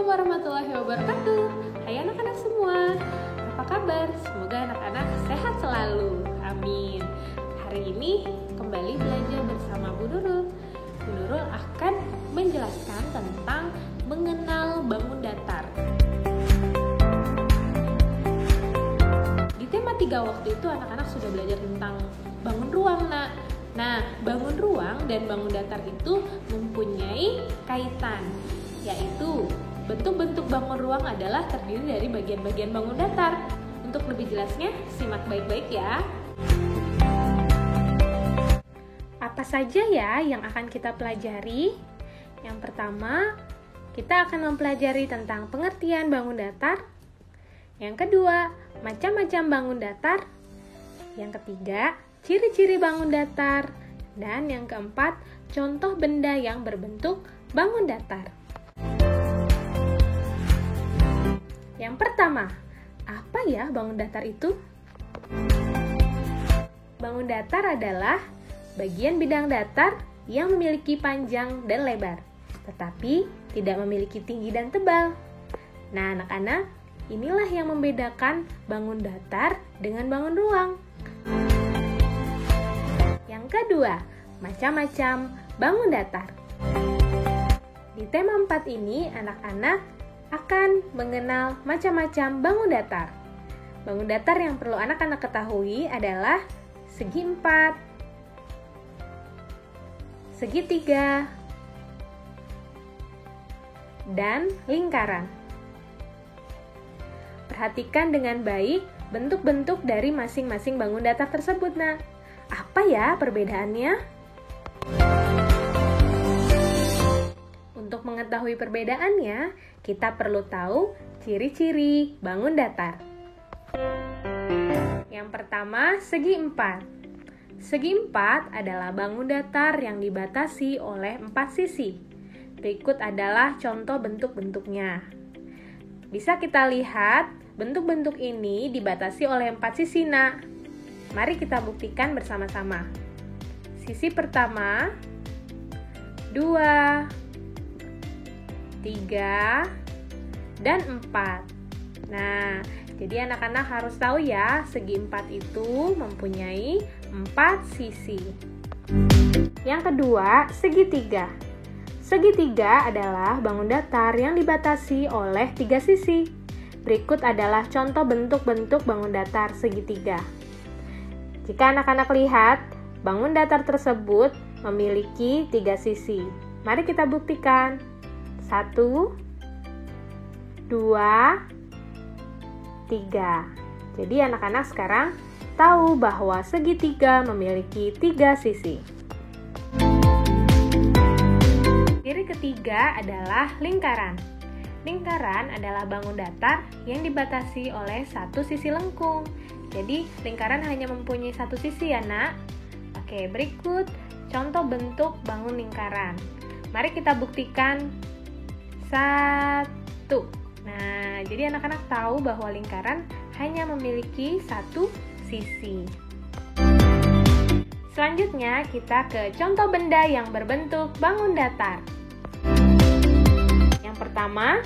warahmatullahi wabarakatuh. Hai anak-anak semua, apa kabar? Semoga anak-anak sehat selalu, amin. Hari ini kembali belajar bersama Bu Nurul. Bu Nurul akan menjelaskan tentang mengenal bangun datar. Di tema 3 waktu itu anak-anak sudah belajar tentang bangun ruang, nak. Nah, bangun ruang dan bangun datar itu mempunyai kaitan, yaitu bentuk-bentuk bangun ruang adalah terdiri dari bagian-bagian bangun datar. Untuk lebih jelasnya, simak baik-baik ya. Apa saja ya yang akan kita pelajari? Yang pertama, kita akan mempelajari tentang pengertian bangun datar. Yang kedua, macam-macam bangun datar. Yang ketiga, ciri-ciri bangun datar. Dan yang keempat, contoh benda yang berbentuk bangun datar. Yang pertama, apa ya bangun datar itu? Bangun datar adalah bagian bidang datar yang memiliki panjang dan lebar, tetapi tidak memiliki tinggi dan tebal. Nah, anak-anak, inilah yang membedakan bangun datar dengan bangun ruang. Yang kedua, macam-macam bangun datar. Di tema 4 ini, anak-anak akan mengenal macam-macam bangun datar. Bangun datar yang perlu anak-anak ketahui adalah segi 4, segitiga, dan lingkaran. Perhatikan dengan baik bentuk-bentuk dari masing-masing bangun datar tersebut, nah. Apa ya perbedaannya? Untuk mengetahui perbedaannya, kita perlu tahu ciri-ciri bangun datar. Yang pertama, segi 4. Segi 4 adalah bangun datar yang dibatasi oleh 4 sisi. Berikut adalah contoh bentuk-bentuknya. Bisa kita lihat, bentuk-bentuk ini dibatasi oleh 4 sisi, nak. Mari kita buktikan bersama-sama. Sisi pertama, 2, 3, dan 4. Nah, jadi anak-anak harus tahu ya, segi 4 itu mempunyai 4 sisi. Yang kedua, segitiga. Segitiga adalah bangun datar yang dibatasi oleh 3 sisi. Berikut adalah contoh bentuk-bentuk bangun datar segitiga. Jika anak-anak lihat, bangun datar tersebut memiliki 3 sisi. Mari kita buktikan. 1, 2, 3. Jadi anak-anak sekarang tahu bahwa segitiga memiliki 3 sisi. Ciri ketiga adalah lingkaran. Lingkaran adalah bangun datar yang dibatasi oleh 1 sisi lengkung. Jadi lingkaran hanya mempunyai 1 sisi ya, nak. Oke, berikut contoh bentuk bangun lingkaran. Mari kita buktikan. 1. Nah, jadi anak-anak tahu bahwa lingkaran hanya memiliki 1 sisi. Selanjutnya, kita ke contoh benda yang berbentuk bangun datar. Yang pertama,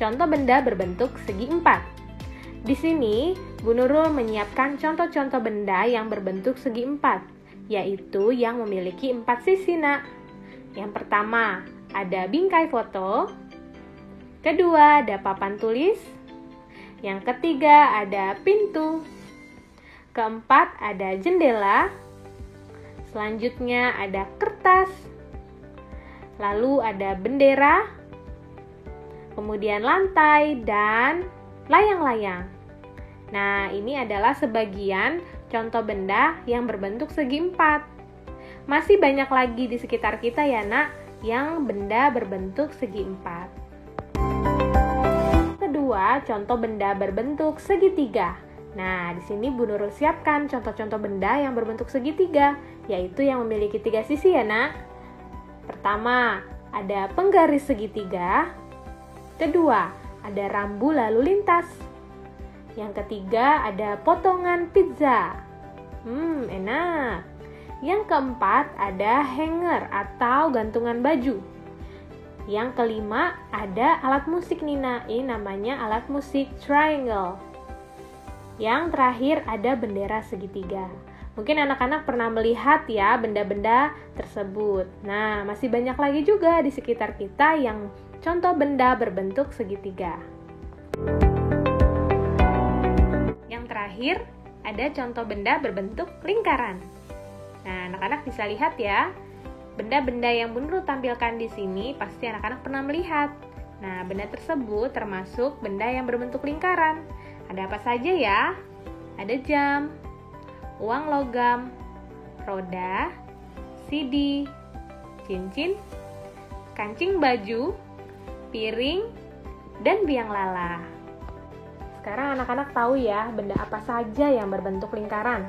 contoh benda berbentuk segi 4. Di sini, Bu Nurul menyiapkan contoh-contoh benda yang berbentuk segi 4, yaitu yang memiliki 4 sisi, nak. Yang pertama, ada bingkai foto. Kedua, ada papan tulis. Yang ketiga, ada pintu. Keempat, ada jendela. Selanjutnya, ada kertas. Lalu ada bendera. Kemudian lantai dan layang-layang. Nah, ini adalah sebagian contoh benda yang berbentuk segi 4. Masih banyak lagi di sekitar kita ya, nak, yang benda berbentuk segi 4. Kedua, contoh benda berbentuk segitiga. Nah, di sini Bu Nurul siapkan contoh-contoh benda yang berbentuk segitiga, yaitu yang memiliki 3 sisi ya, nak. Pertama, ada penggaris segitiga. Kedua, ada rambu lalu lintas. Yang ketiga, ada potongan pizza. Enak. Yang keempat, ada hanger atau gantungan baju. Yang kelima, ada alat musik Nina. Ini namanya alat musik triangle. Yang terakhir ada bendera segitiga. Mungkin anak-anak pernah melihat ya benda-benda tersebut. Nah, masih banyak lagi juga di sekitar kita yang contoh benda berbentuk segitiga. Yang terakhir, ada contoh benda berbentuk lingkaran. Nah, anak-anak bisa lihat ya. Benda-benda yang Bun Nurul tampilkan di sini pasti anak-anak pernah melihat. Nah, benda tersebut termasuk benda yang berbentuk lingkaran. Ada apa saja ya? Ada jam, uang logam, roda, CD, cincin, kancing baju, piring, dan biang lala. Sekarang anak-anak tahu ya benda apa saja yang berbentuk lingkaran.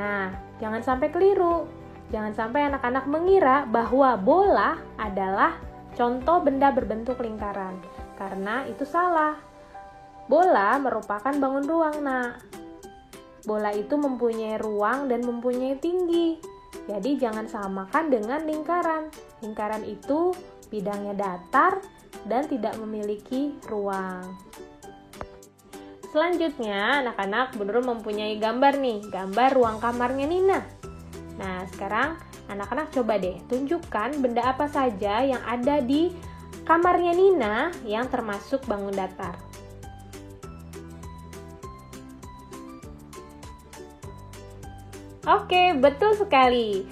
Nah, jangan sampai keliru. Jangan sampai anak-anak mengira bahwa bola adalah contoh benda berbentuk lingkaran. Karena itu salah. Bola merupakan bangun ruang, Nak. Bola itu mempunyai ruang dan mempunyai tinggi. Jadi jangan samakan dengan lingkaran. Lingkaran itu bidangnya datar dan tidak memiliki ruang. Selanjutnya, anak-anak Bun Nurul mempunyai gambar nih, gambar ruang kamarnya Nina. Nah, sekarang anak-anak coba deh tunjukkan benda apa saja yang ada di kamarnya Nina yang termasuk bangun datar. Oke, betul sekali.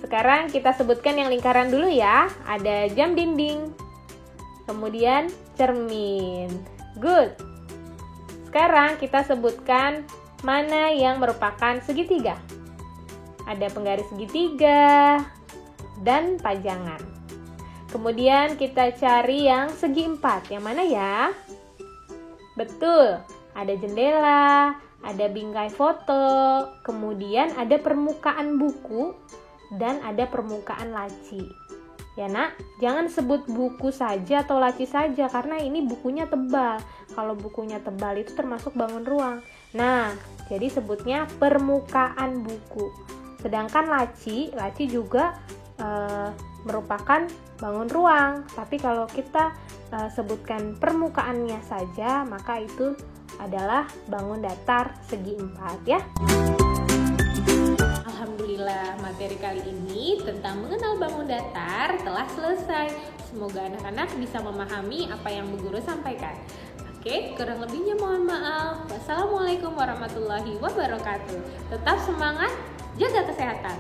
Sekarang kita sebutkan yang lingkaran dulu ya. Ada jam dinding, kemudian cermin. Good. Sekarang kita sebutkan mana yang merupakan segitiga. Ada penggaris segitiga dan pajangan. Kemudian kita cari yang segi empat. Yang mana ya? Betul, ada jendela, ada bingkai foto, kemudian ada permukaan buku, dan ada permukaan laci. Ya Nak, jangan sebut buku saja atau laci saja karena ini bukunya tebal. Kalau bukunya tebal itu termasuk bangun ruang. Nah, jadi sebutnya permukaan buku. Sedangkan laci juga merupakan bangun ruang. Tapi kalau kita sebutkan permukaannya saja, maka itu adalah bangun datar segi empat ya. Alhamdulillah, materi kali ini tentang mengenal bangun datar telah selesai. Semoga anak-anak bisa memahami apa yang Bu Guru sampaikan. Oke, kurang lebihnya mohon maaf. Wassalamualaikum warahmatullahi wabarakatuh. Tetap semangat, jaga kesehatan.